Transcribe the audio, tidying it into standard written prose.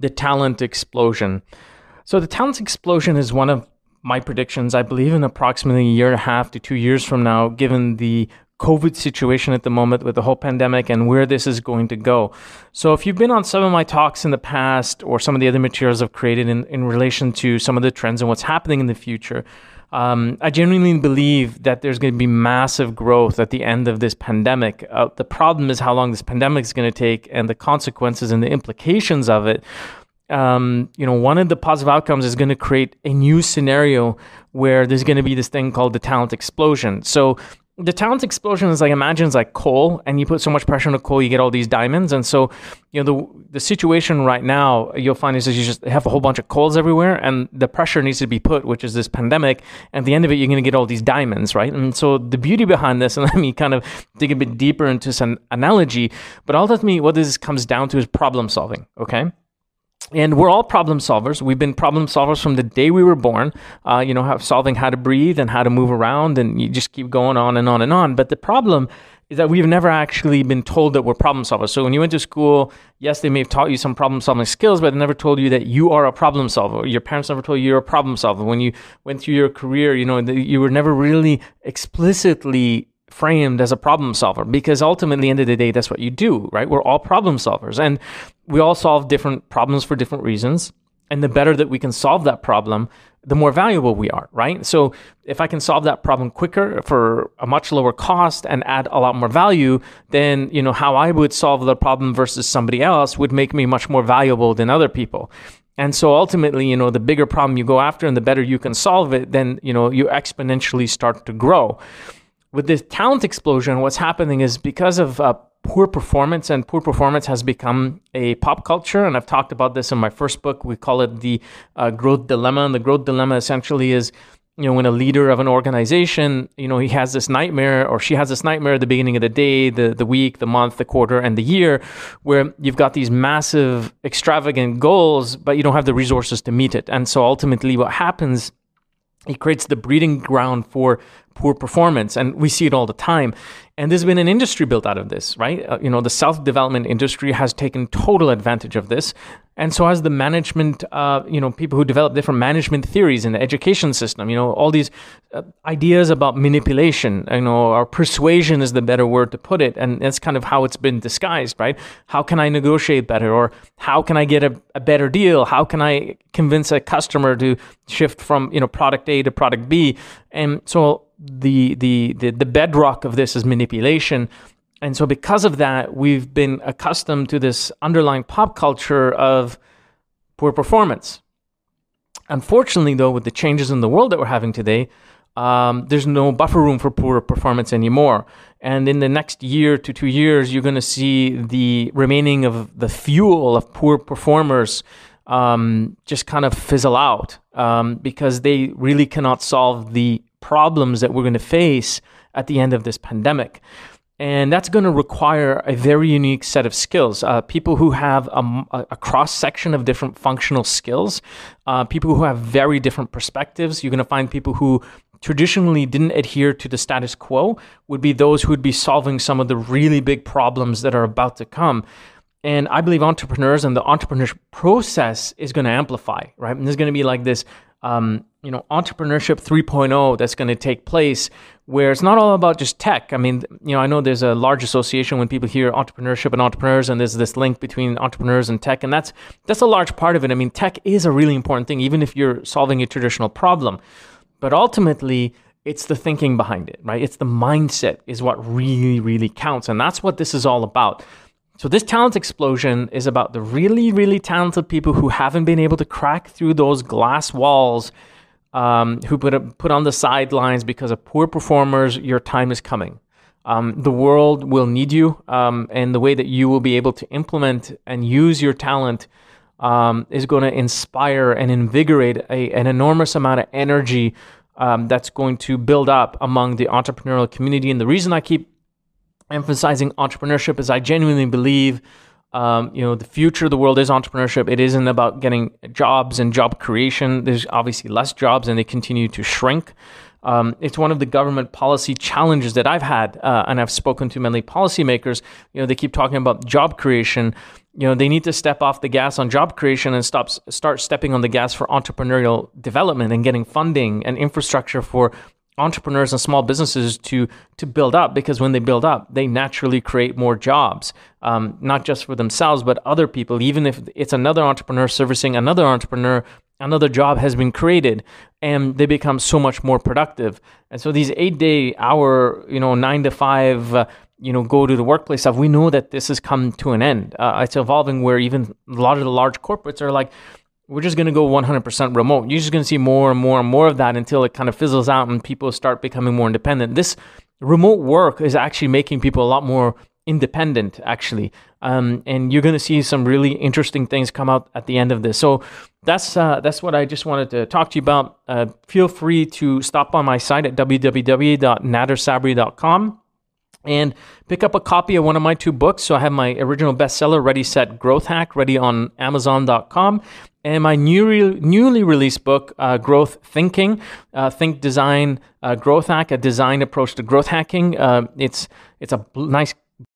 the talent explosion. So the talent explosion is one of my predictions, I believe, in approximately a year and a half to 2 years from now, given the COVID situation at the moment with the whole pandemic and where this is going to go. So if you've been on some of my talks in the past or some of the other materials I've created in relation to some of the trends and what's happening in the future, I genuinely believe that there's going to be massive growth at the end of this pandemic. The problem is how long this pandemic is going to take and the consequences and the implications of it. One of the positive outcomes is going to create a new scenario where there's going to be this thing called the talent explosion. So the talent explosion is imagine it's like coal, and you put so much pressure on the coal, you get all these diamonds. And so, the situation right now, you'll find is you just have a whole bunch of coals everywhere, and the pressure needs to be put, which is this pandemic. And at the end of it, you're going to get all these diamonds, right? And so the beauty behind this, and let me kind of dig a bit deeper into some analogy, but ultimately what this comes down to is problem solving, okay? And we're all problem solvers. We've been problem solvers from the day we were born, solving how to breathe and how to move around, and you just keep going on and on and on. But the problem is that we've never actually been told that we're problem solvers. So when you went to school, yes, they may have taught you some problem solving skills, but they never told you that you are a problem solver. Your parents never told you you're a problem solver. When you went through your career, you were never really explicitly framed as a problem solver, because ultimately, at the end of the day, that's what you do, right? We're all problem solvers, and we all solve different problems for different reasons. And the better that we can solve that problem, the more valuable we are, right? So if I can solve that problem quicker for a much lower cost and add a lot more value, then, how I would solve the problem versus somebody else would make me much more valuable than other people. And so ultimately, the bigger problem you go after and the better you can solve it, then, you exponentially start to grow. With this talent explosion, what's happening is because of poor performance, and poor performance has become a pop culture. And I've talked about this in my first book. We call it the growth dilemma. And the growth dilemma essentially is, when a leader of an organization, he has this nightmare, or she has this nightmare at the beginning of the day, the week, the month, the quarter, and the year, where you've got these massive, extravagant goals, but you don't have the resources to meet it. And so ultimately what happens, it creates the breeding ground for poor performance. And we see it all the time. And there's been an industry built out of this, right? The self-development industry has taken total advantage of this. And so has the management, people who develop different management theories in the education system, all these ideas about manipulation, or persuasion is the better word to put it. And that's kind of how it's been disguised, right? How can I negotiate better? Or how can I get a better deal? How can I convince a customer to shift from, product A to product B? And so the bedrock of this is manipulation. And so because of that, we've been accustomed to this underlying pop culture of poor performance. Unfortunately, though, with the changes in the world that we're having today, there's no buffer room for poor performance anymore. And in the next year to 2 years, you're going to see the remaining of the fuel of poor performers just kind of fizzle out because they really cannot solve the problems that we're going to face at the end of this pandemic. And that's going to require a very unique set of skills. People who have a cross-section of different functional skills, people who have very different perspectives. You're going to find people who traditionally didn't adhere to the status quo would be those who would be solving some of the really big problems that are about to come. And I believe entrepreneurs and the entrepreneurship process is going to amplify, right? And there's going to be like this, entrepreneurship 3.0 that's going to take place where it's not all about just tech. I mean, I know there's a large association when people hear entrepreneurship and entrepreneurs, and there's this link between entrepreneurs and tech, and that's a large part of it. I mean, tech is a really important thing, even if you're solving a traditional problem. But ultimately, it's the thinking behind it, right? It's the mindset is what really, really counts. And that's what this is all about. So this talent explosion is about the really, really talented people who haven't been able to crack through those glass walls, who put on the sidelines because of poor performers. Your time is coming. The world will need you, and the way that you will be able to implement and use your talent is going to inspire and invigorate an enormous amount of energy that's going to build up among the entrepreneurial community. And the reason I keep emphasizing entrepreneurship is I genuinely believe, the future of the world is entrepreneurship. It isn't about getting jobs and job creation. There's obviously less jobs and they continue to shrink. It's one of the government policy challenges that I've had, and I've spoken to many policymakers. They keep talking about job creation, they need to step off the gas on job creation and start stepping on the gas for entrepreneurial development and getting funding and infrastructure for entrepreneurs and small businesses to build up, because when they build up, they naturally create more jobs, not just for themselves, but other people. Even if it's another entrepreneur servicing another entrepreneur, another job has been created and they become so much more productive. And so these 8-day hour, 9 to 5, go to the workplace stuff, we know that this has come to an end. It's evolving where even a lot of the large corporates are like, we're just going to go 100% remote. You're just going to see more and more and more of that until it kind of fizzles out and people start becoming more independent. This remote work is actually making people a lot more independent, actually. And you're going to see some really interesting things come out at the end of this. So that's what I just wanted to talk to you about. Feel free to stop on my site at www.nadersabri.com and pick up a copy of one of my 2 books. So I have my original bestseller, Ready, Set, Growth Hack, ready on Amazon.com. And my newly released book, Growth Thinking, Think Design Growth Hack, a design approach to growth hacking. It's a nice